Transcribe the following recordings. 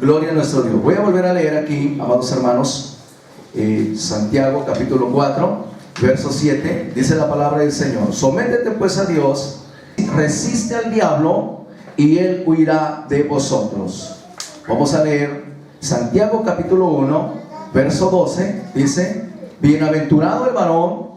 Gloria a nuestro Dios. Voy a volver a leer aquí, amados hermanos, Santiago capítulo 4, verso 7. Dice la palabra del Señor: sométete pues a Dios, resiste al diablo y él huirá de vosotros. Vamos a leer Santiago capítulo 1, verso 12. Dice: bienaventurado el varón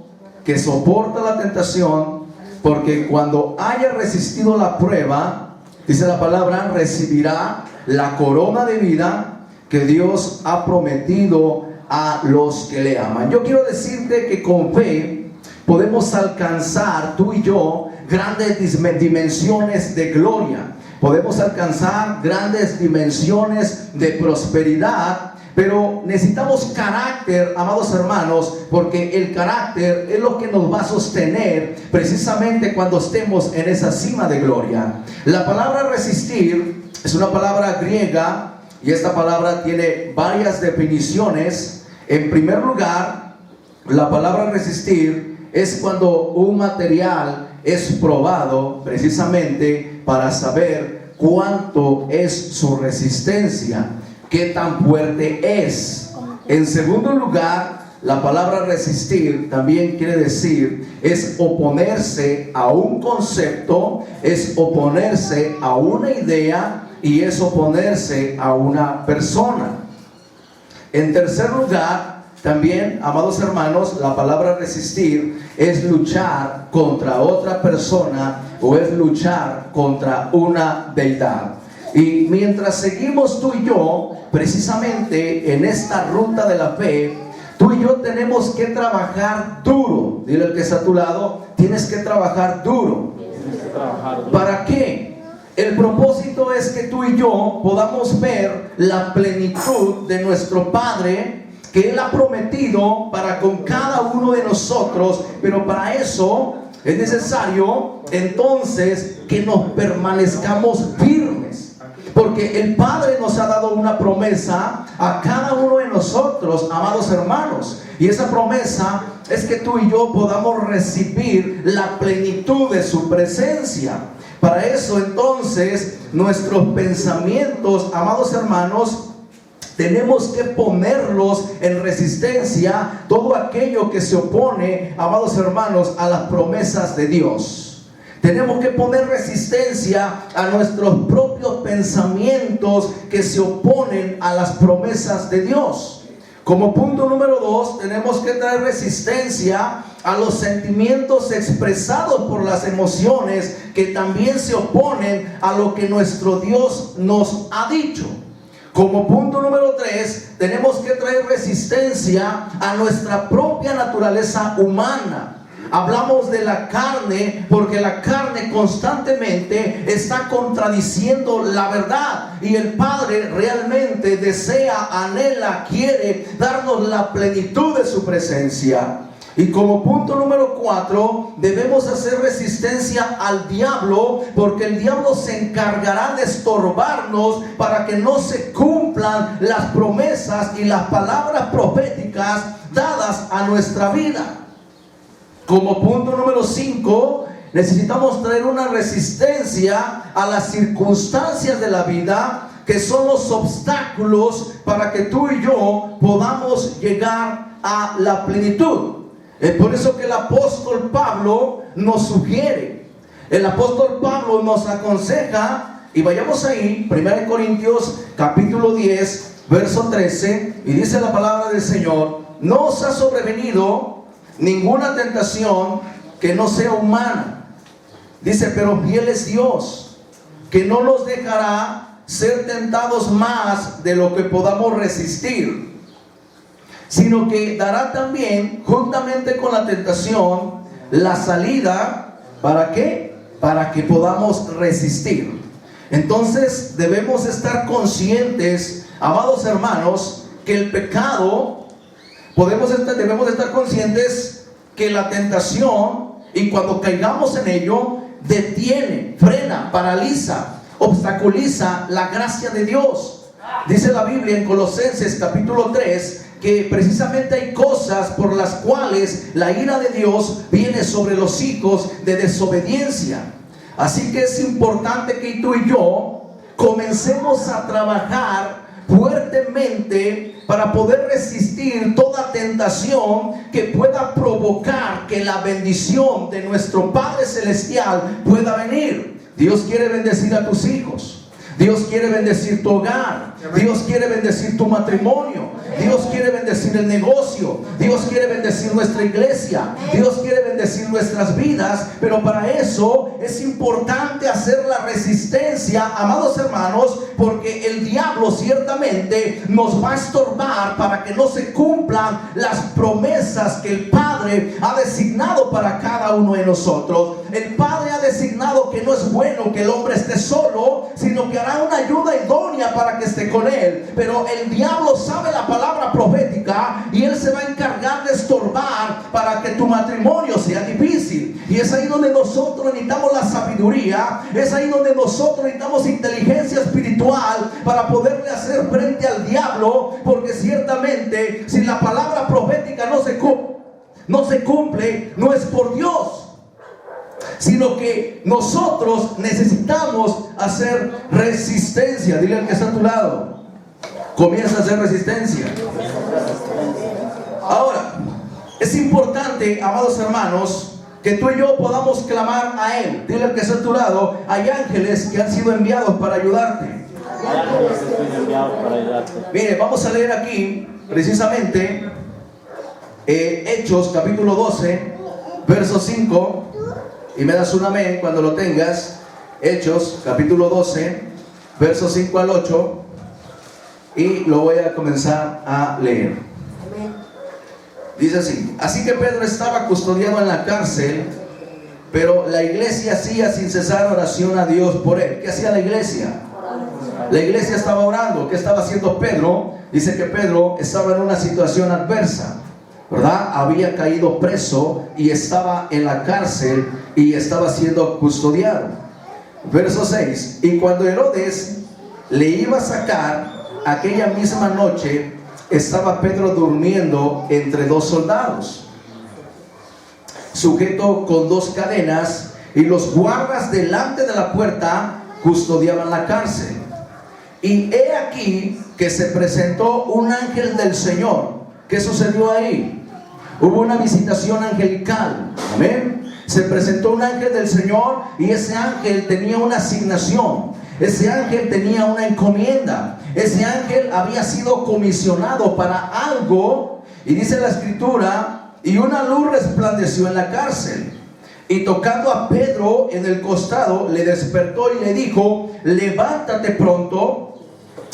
que soporta la tentación, porque cuando haya resistido la prueba, dice la palabra, recibirá la corona de vida que Dios ha prometido a los que le aman. Yo quiero decirte que con fe podemos alcanzar, tú y yo, grandes dimensiones de gloria. Podemos alcanzar grandes dimensiones de prosperidad, pero necesitamos carácter, amados hermanos, porque el carácter es lo que nos va a sostener precisamente cuando estemos en esa cima de gloria. La palabra resistir es una palabra griega y esta palabra tiene varias definiciones. En primer lugar, la palabra resistir es cuando un material es probado precisamente para saber cuánto es su resistencia, qué tan fuerte es. En segundo lugar, la palabra resistir también quiere decir, es oponerse a un concepto, es oponerse a una idea y es oponerse a una persona. En tercer lugar, también, amados hermanos, la palabra resistir es luchar contra otra persona o es luchar contra una deidad. Y mientras seguimos tú y yo, precisamente en esta ruta de la fe, tú y yo tenemos que trabajar duro. Dile al que está a tu lado: tienes que trabajar duro. ¿Para qué? El propósito es que tú y yo podamos ver la plenitud de nuestro Padre que Él ha prometido para con cada uno de nosotros. Pero para eso es necesario entonces que nos permanezcamos firmes, porque el Padre nos ha dado una promesa a cada uno de nosotros, amados hermanos, y esa promesa es que tú y yo podamos recibir la plenitud de su presencia. Para eso entonces nuestros pensamientos, amados hermanos, tenemos que ponerlos en resistencia, todo aquello que se opone, amados hermanos, a las promesas de Dios. Tenemos que poner resistencia a nuestros propios pensamientos que se oponen a las promesas de Dios. Como punto número 2, tenemos que traer resistencia a los sentimientos expresados por las emociones que también se oponen a lo que nuestro Dios nos ha dicho. Como punto número 3, tenemos que traer resistencia a nuestra propia naturaleza humana. Hablamos de la carne porque la carne constantemente está contradiciendo la verdad, y el Padre realmente desea, anhela, quiere darnos la plenitud de su presencia. Y como punto número 4, debemos hacer resistencia al diablo, porque el diablo se encargará de estorbarnos para que no se cumplan las promesas y las palabras proféticas dadas a nuestra vida. Como punto número 5, necesitamos traer una resistencia a las circunstancias de la vida, que son los obstáculos para que tú y yo podamos llegar a la plenitud. Es por eso que el apóstol Pablo nos sugiere, el apóstol Pablo nos aconseja, y vayamos ahí, 1 Corintios capítulo 10, verso 13, y dice la palabra del Señor: no os ha sobrevenido ninguna tentación que no sea humana. Dice: pero fiel es Dios, que no nos dejará ser tentados más de lo que podamos resistir, sino que dará también, juntamente con la tentación, la salida. ¿Para qué? Para que podamos resistir. Entonces debemos estar conscientes, amados hermanos, que el pecado, debemos estar conscientes que la tentación, y cuando caigamos en ello, detiene, frena, paraliza, obstaculiza la gracia de Dios. Dice la Biblia en Colosenses capítulo 3 que precisamente hay cosas por las cuales la ira de Dios viene sobre los hijos de desobediencia. Así que es importante que tú y yo comencemos a trabajar fuertemente para poder resistir toda tentación que pueda provocar que la bendición de nuestro Padre Celestial pueda venir. Dios quiere bendecir a tus hijos. Dios quiere bendecir tu hogar. Dios quiere bendecir tu matrimonio. Dios quiere bendecir el negocio. Dios quiere bendecir nuestra iglesia. Dios quiere bendecir nuestras vidas. Pero para eso es importante hacer la resistencia, amados hermanos, porque el diablo ciertamente nos va a estorbar para que no se cumplan las promesas que el Padre ha designado para cada uno de nosotros. El Padre ha designado que no es bueno que el hombre esté solo, sino que hará una ayuda idónea para que esté con él. Pero el diablo sabe la palabra profética y él se va a encargar de estorbar para que tu matrimonio sea difícil. Y es ahí donde nosotros necesitamos la sabiduría, es ahí donde nosotros necesitamos inteligencia espiritual para poderle hacer frente al diablo, porque ciertamente si la palabra profética no se cumple, no es por Dios, sino que nosotros necesitamos hacer resistencia. Dile al que está a tu lado, comienza a hacer resistencia. Ahora, es importante, amados hermanos, que tú y yo podamos clamar a Él. Dile al que está a tu lado, hay ángeles que han sido enviados para ayudarte. Mire, vamos a leer aquí precisamente Hechos capítulo 12, verso 5. Y me das un amén cuando lo tengas. Hechos capítulo 12, versos 5 al 8. Y lo voy a comenzar a leer. Dice así: así que Pedro estaba custodiado en la cárcel, pero la iglesia hacía sin cesar oración a Dios por él. ¿Qué hacía la iglesia? La iglesia estaba orando. ¿Qué estaba haciendo Pedro? Dice que Pedro estaba en una situación adversa, ¿verdad? Había caído preso y estaba en la cárcel y estaba siendo custodiado. Verso 6: y cuando Herodes le iba a sacar, aquella misma noche estaba Pedro durmiendo entre dos soldados, sujeto con dos cadenas, y los guardas delante de la puerta custodiaban la cárcel. Y he aquí que se presentó un ángel del Señor. ¿Qué sucedió ahí? Hubo una visitación angelical. Amén. Se presentó un ángel del Señor y ese ángel tenía una asignación. Ese ángel tenía una encomienda. Ese ángel había sido comisionado para algo. Y dice la escritura: y una luz resplandeció en la cárcel, y tocando a Pedro en el costado, le despertó y le dijo: levántate pronto.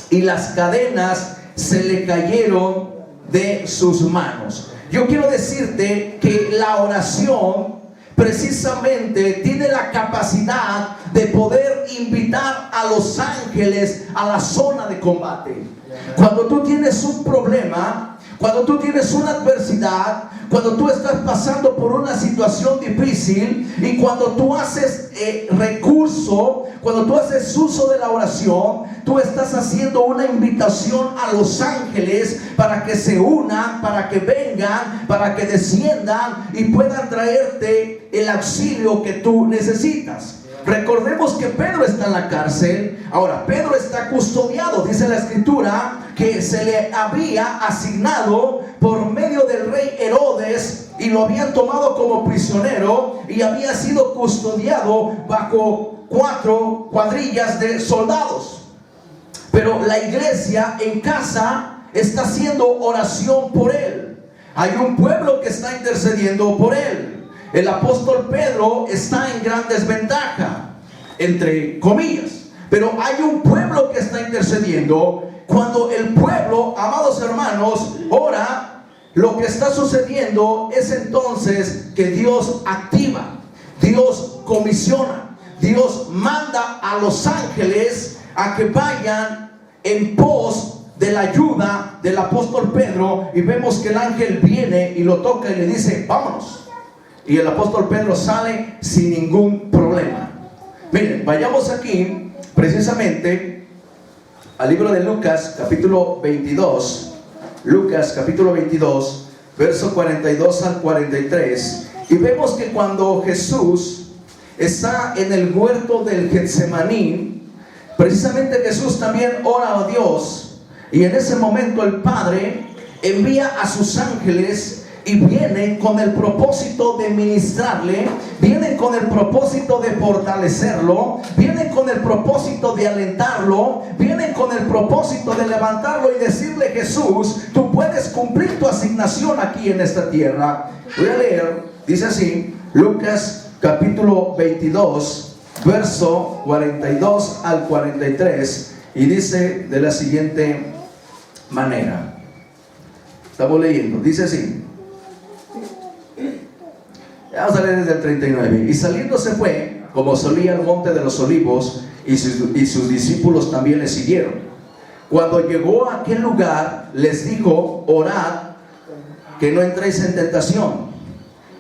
Y las cadenas se le cayeron de sus manos. Yo quiero decirte que la oración precisamente tiene la capacidad de poder invitar a los ángeles a la zona de combate. Cuando tú tienes un problema, cuando tú tienes una adversidad, cuando tú estás pasando por una situación difícil, y cuando tú haces recurso, cuando tú haces uso de la oración, tú estás haciendo una invitación a los ángeles para que se unan, para que vengan, para que desciendan y puedan traerte el auxilio que tú necesitas. Recordemos que Pedro está en la cárcel. Ahora, Pedro está custodiado. Dice la escritura que se le había asignado por medio del rey Herodes, y lo habían tomado como prisionero, y había sido custodiado bajo 4 cuadrillas de soldados. Pero la iglesia en casa está haciendo oración por él. Hay un pueblo que está intercediendo por él. El apóstol Pedro está en gran desventaja, entre comillas, pero hay un pueblo que está intercediendo. Cuando el pueblo, amados hermanos, ora, lo que está sucediendo es entonces que Dios activa, Dios comisiona, Dios manda a los ángeles a que vayan en pos de la ayuda del apóstol Pedro. Y vemos que el ángel viene y lo toca y le dice: vámonos. Y el apóstol Pedro sale sin ningún problema. Miren, vayamos aquí precisamente al libro de Lucas capítulo 22. Lucas capítulo 22, verso 42 al 43. Y vemos que cuando Jesús está en el huerto del Getsemaní, precisamente Jesús también ora a Dios, y en ese momento el Padre envía a sus ángeles y vienen con el propósito de ministrarle, vienen con el propósito de fortalecerlo, vienen con el propósito de alentarlo, vienen con el propósito de levantarlo y decirle: Jesús, tú puedes cumplir tu asignación aquí en esta tierra. Voy a leer, dice así, Lucas capítulo 22, verso 42 al 43, y dice de la siguiente manera. Estamos leyendo, dice así. Vamos a leer desde el 39. Y saliendo se fue, como solía, al monte de los olivos, y sus discípulos también le siguieron. Cuando llegó a aquel lugar, les dijo: orad, que no entréis en tentación.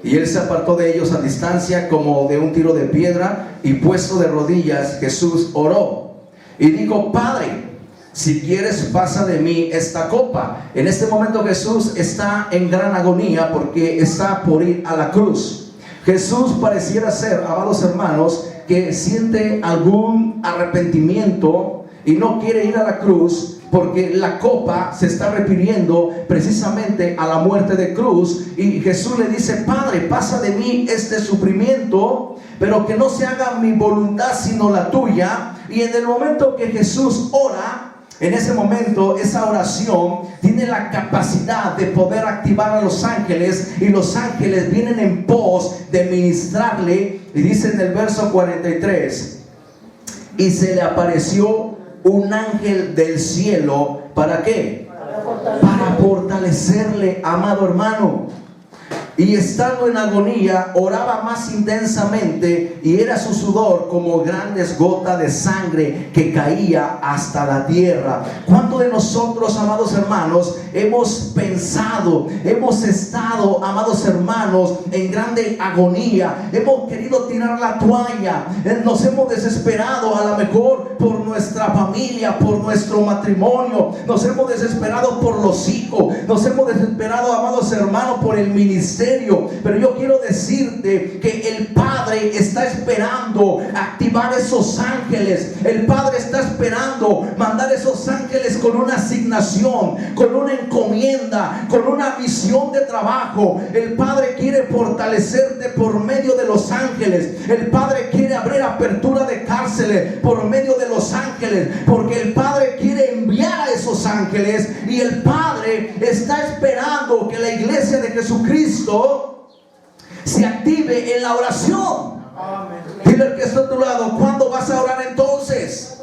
Y él se apartó de ellos a distancia, como de un tiro de piedra, y puesto de rodillas, Jesús oró y dijo: Padre, si quieres, pasa de mí esta copa. En este momento Jesús está en gran agonía porque está por ir a la cruz. Jesús pareciera ser, amados hermanos, que siente algún arrepentimiento y no quiere ir a la cruz, porque la copa se está refiriendo precisamente a la muerte de cruz. Y Jesús le dice: Padre, pasa de mí este sufrimiento, pero que no se haga mi voluntad sino la tuya. Y en el momento que Jesús ora, en ese momento, esa oración tiene la capacidad de poder activar a los ángeles, y los ángeles vienen en pos de ministrarle. Y dice en el verso 43: y se le apareció un ángel del cielo. ¿Para qué? Para fortalecerle, amado hermano. Y estando en agonía, oraba más intensamente, y era su sudor como grandes gotas de sangre que caía hasta la tierra. ¿Cuántos de nosotros, amados hermanos, hemos pensado, hemos estado, amados hermanos, en grande agonía? Hemos querido tirar la toalla, nos hemos desesperado, a lo mejor por nuestra familia, por nuestro matrimonio, nos hemos desesperado por los hijos, nos hemos desesperado, amados hermanos, por el ministerio. Pero yo quiero decirte que el Padre está esperando activar esos ángeles. El Padre está esperando mandar esos ángeles con una asignación, con una encomienda, con una visión de trabajo. El Padre quiere fortalecerte por medio de los ángeles. El Padre quiere abrir apertura de cárceles por medio de los ángeles, porque el Padre quiere enviar a esos ángeles. Y el Padre está esperando que la iglesia de Jesucristo se active en la oración. Dile al que está a tu lado: ¿cuándo vas a orar entonces?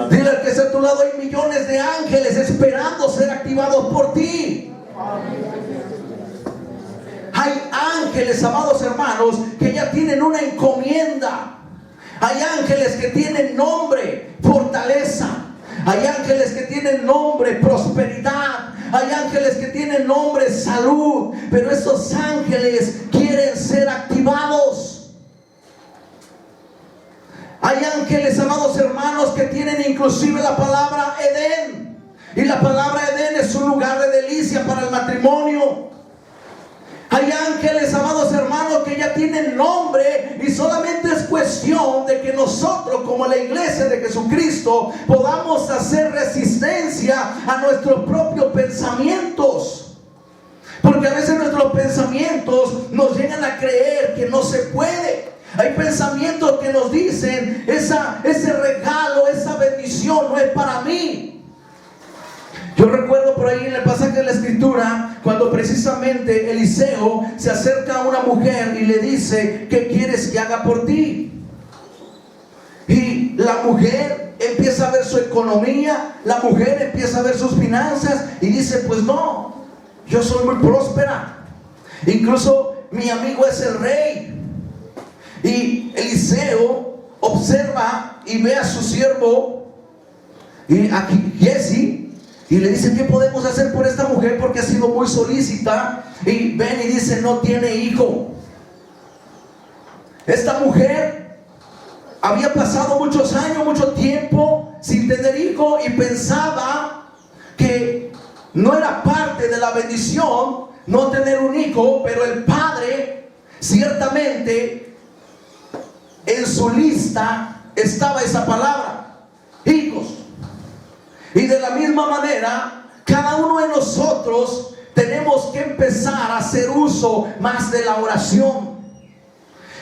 Dile al que está a tu lado: hay millones de ángeles esperando ser activados por ti. Hay ángeles, amados hermanos, que ya tienen una encomienda. Hay ángeles que tienen nombre: fortaleza. Hay ángeles que tienen nombre: prosperidad. Hay ángeles que tienen nombre: salud. Pero esos ángeles quieren ser activados. Hay ángeles, amados hermanos, que tienen inclusive la palabra Edén. Y la palabra Edén es un lugar de delicia para el matrimonio. Hay ángeles, amados hermanos, que ya tienen nombre, y solamente es cuestión de que nosotros, como la iglesia de Jesucristo, podamos hacer resistencia a nuestros propios pensamientos. Porque a veces nuestros pensamientos nos llegan a creer que no se puede. Hay pensamientos que nos dicen: ese regalo, esa bendición no es para mí. Yo recuerdo por ahí en el pasaje de la escritura, cuando precisamente Eliseo se acerca a una mujer y le dice: ¿qué quieres que haga por ti? Y la mujer empieza a ver su economía, la mujer empieza a ver sus finanzas y dice: pues no, yo soy muy próspera, incluso mi amigo es el rey. Y Eliseo observa y ve a su siervo, y aquí Giezi, y le dice: ¿qué podemos hacer por esta mujer? Porque ha sido muy solícita. Y ven y dice: no tiene hijo. Esta mujer había pasado muchos años, mucho tiempo sin tener hijo, y pensaba que no era parte de la bendición no tener un hijo. Pero el Padre, ciertamente, en su lista estaba esa palabra. hijos. Y de la misma manera, cada uno de nosotros tenemos que empezar a hacer uso más de la oración.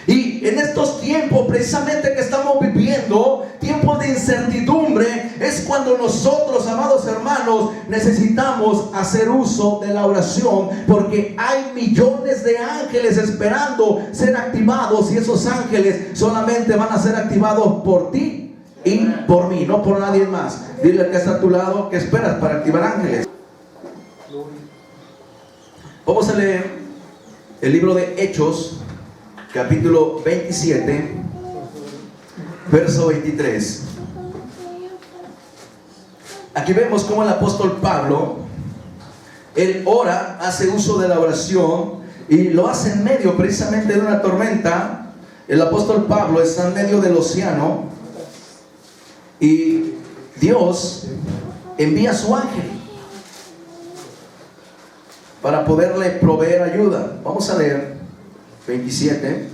Y en estos tiempos precisamente que estamos viviendo, tiempos de incertidumbre, es cuando nosotros, amados hermanos, necesitamos hacer uso de la oración, porque hay millones de ángeles esperando ser activados, y esos ángeles solamente van a ser activados por ti y por mí, no por nadie más. Dile al que está a tu lado, ¿qué esperas para activar ángeles? Vamos a leer el libro de Hechos, capítulo 27, verso 23. Aquí vemos cómo el apóstol Pablo, él ora, hace uso de la oración, y lo hace en medio precisamente de una tormenta. El apóstol Pablo está en medio del océano, y Dios envía a su ángel para poderle proveer ayuda. Vamos a leer 27.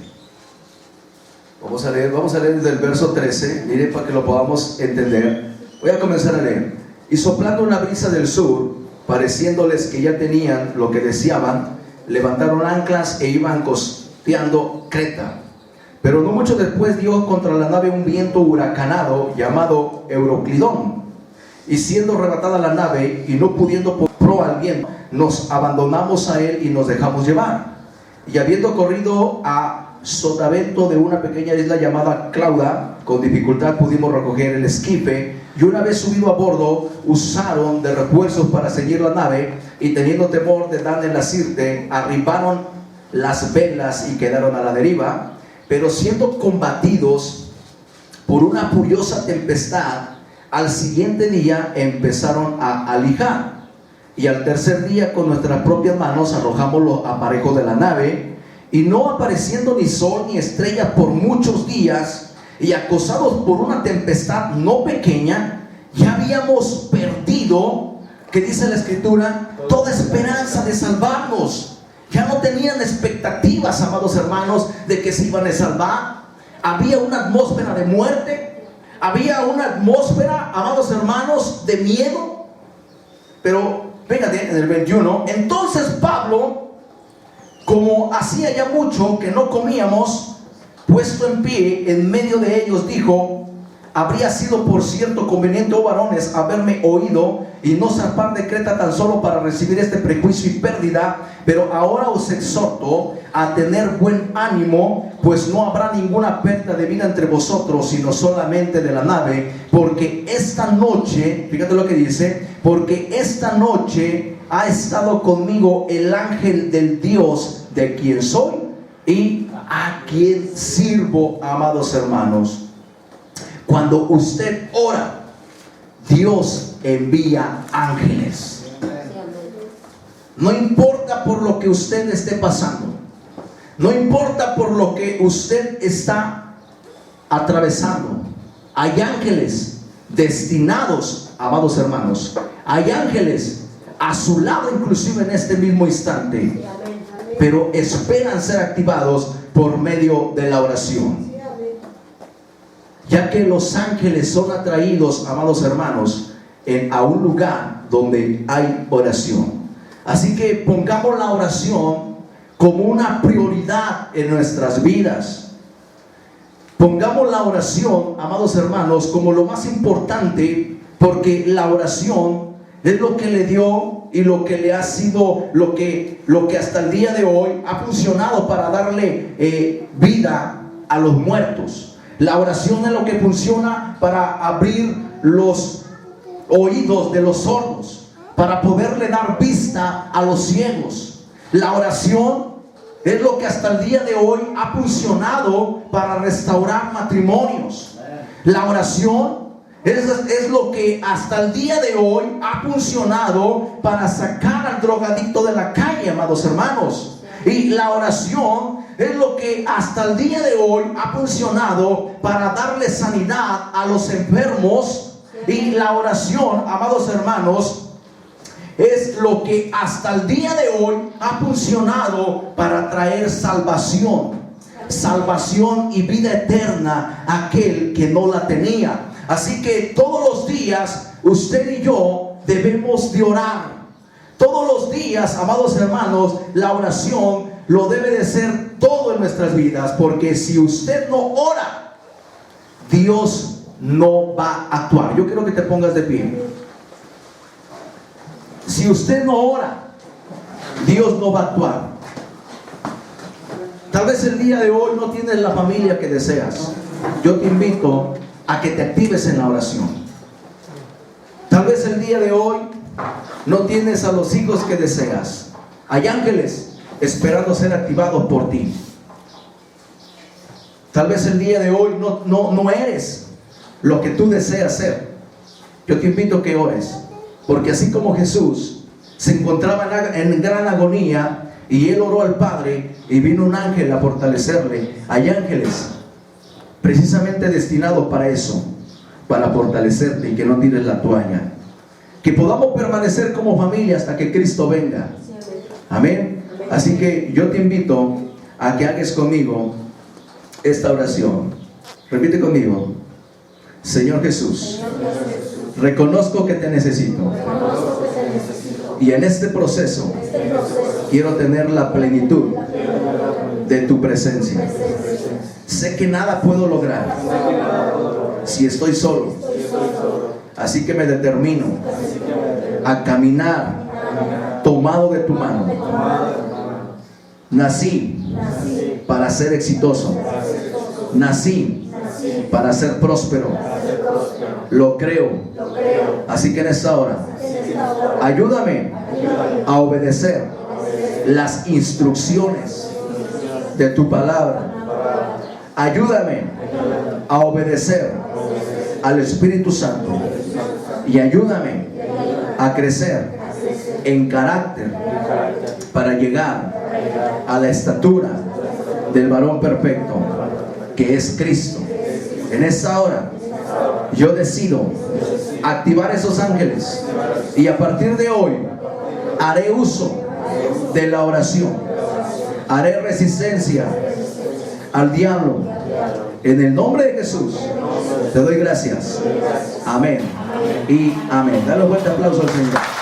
Vamos a leer desde el verso 13. Miren, para que lo podamos entender. Voy a comenzar a leer. Y soplando una brisa del sur, pareciéndoles que ya tenían lo que deseaban, levantaron anclas e iban costeando Creta. Pero no mucho después dio contra la nave un viento huracanado llamado Euroclidón, y siendo arrebatada la nave y no pudiendo por proa al viento, nos abandonamos a él y nos dejamos llevar. Y habiendo corrido a sotavento de una pequeña isla llamada Clauda, con dificultad pudimos recoger el esquife, y una vez subido a bordo, usaron de refuerzos para seguir la nave, y teniendo temor de dar en la sirte, arribaron las velas y quedaron a la deriva. Pero siendo combatidos por una furiosa tempestad, al siguiente día empezaron a alijar, y al tercer día con nuestras propias manos arrojamos los aparejos de la nave, y no apareciendo ni sol ni estrella por muchos días, y acosados por una tempestad no pequeña, ya habíamos perdido, que dice la escritura, toda esperanza de salvarnos. Ya no tenían expectativas, amados hermanos, de que se iban a salvar. Había una atmósfera de muerte, había una atmósfera, amados hermanos, de miedo. Pero fíjate en el 21. Entonces Pablo, como hacía ya mucho que no comíamos, puesto en pie en medio de ellos, dijo: habría sido por cierto conveniente, oh varones, haberme oído y no zarpar de Creta tan solo para recibir este prejuicio y pérdida, pero ahora os exhorto a tener buen ánimo, pues no habrá ninguna pérdida de vida entre vosotros, sino solamente de la nave, porque esta noche, fíjate lo que dice, porque esta noche ha estado conmigo el ángel del Dios de quien soy y a quien sirvo, amados hermanos. Cuando usted ora, Dios envía ángeles. No importa por lo que usted esté pasando, no importa por lo que usted está atravesando, hay ángeles destinados, amados hermanos, hay ángeles a su lado inclusive en este mismo instante, pero esperan ser activados por medio de la oración. Ya que los ángeles son atraídos, amados hermanos, a un lugar donde hay oración. Así que pongamos la oración como una prioridad en nuestras vidas. Pongamos la oración, amados hermanos, como lo más importante, porque la oración es lo que le dio y lo que le ha sido, lo que hasta el día de hoy ha funcionado para darle vida a los muertos. La oración es lo que funciona para abrir los oídos de los sordos, para poderle dar vista a los ciegos. La oración es lo que hasta el día de hoy ha funcionado para restaurar matrimonios. La oración es lo que hasta el día de hoy ha funcionado para sacar al drogadicto de la calle, amados hermanos. Y la oración es lo que hasta el día de hoy ha funcionado para darle sanidad a los enfermos. Y la oración, amados hermanos, es lo que hasta el día de hoy ha funcionado para traer salvación y vida eterna a aquel que no la tenía. Así que todos los días usted y yo debemos de orar. Todos los días, amados hermanos, la oración lo debe de ser todo en nuestras vidas, porque si usted no ora, Dios no va a actuar. Yo quiero que te pongas de pie. Si usted no ora, Dios no va a actuar. Tal vez el día de hoy no tienes la familia que deseas. Yo te invito a que te actives en la oración. Tal vez el día de hoy no tienes a los hijos que deseas. Hay ángeles esperando ser activados por ti. Tal vez el día de hoy no eres lo que tú deseas ser. Yo te invito a que ores, porque así como Jesús se encontraba en gran agonía y él oró al Padre y vino un ángel a fortalecerle, hay ángeles precisamente destinados para eso, para fortalecerte y que no tires la toalla. Que podamos permanecer como familia hasta que Cristo venga. Amén. Así que yo te invito a que hagas conmigo esta oración. Repite conmigo. Señor Jesús, reconozco que te necesito. Y en este proceso quiero tener la plenitud de tu presencia. Sé que nada puedo lograr si estoy solo. Así que me determino a caminar tomado de tu mano. Nací para ser exitoso. Nací para ser próspero. Lo creo. Así que en esta hora, ayúdame a obedecer las instrucciones de tu palabra. Ayúdame a obedecer al Espíritu Santo. Y ayúdame a crecer en carácter para llegar a la estatura del varón perfecto, que es Cristo. En esta hora yo decido activar esos ángeles, y a partir de hoy haré uso de la oración. Haré resistencia al diablo. En el nombre de Jesús te doy gracias. Amén y amén. Dale un fuerte aplauso al Señor.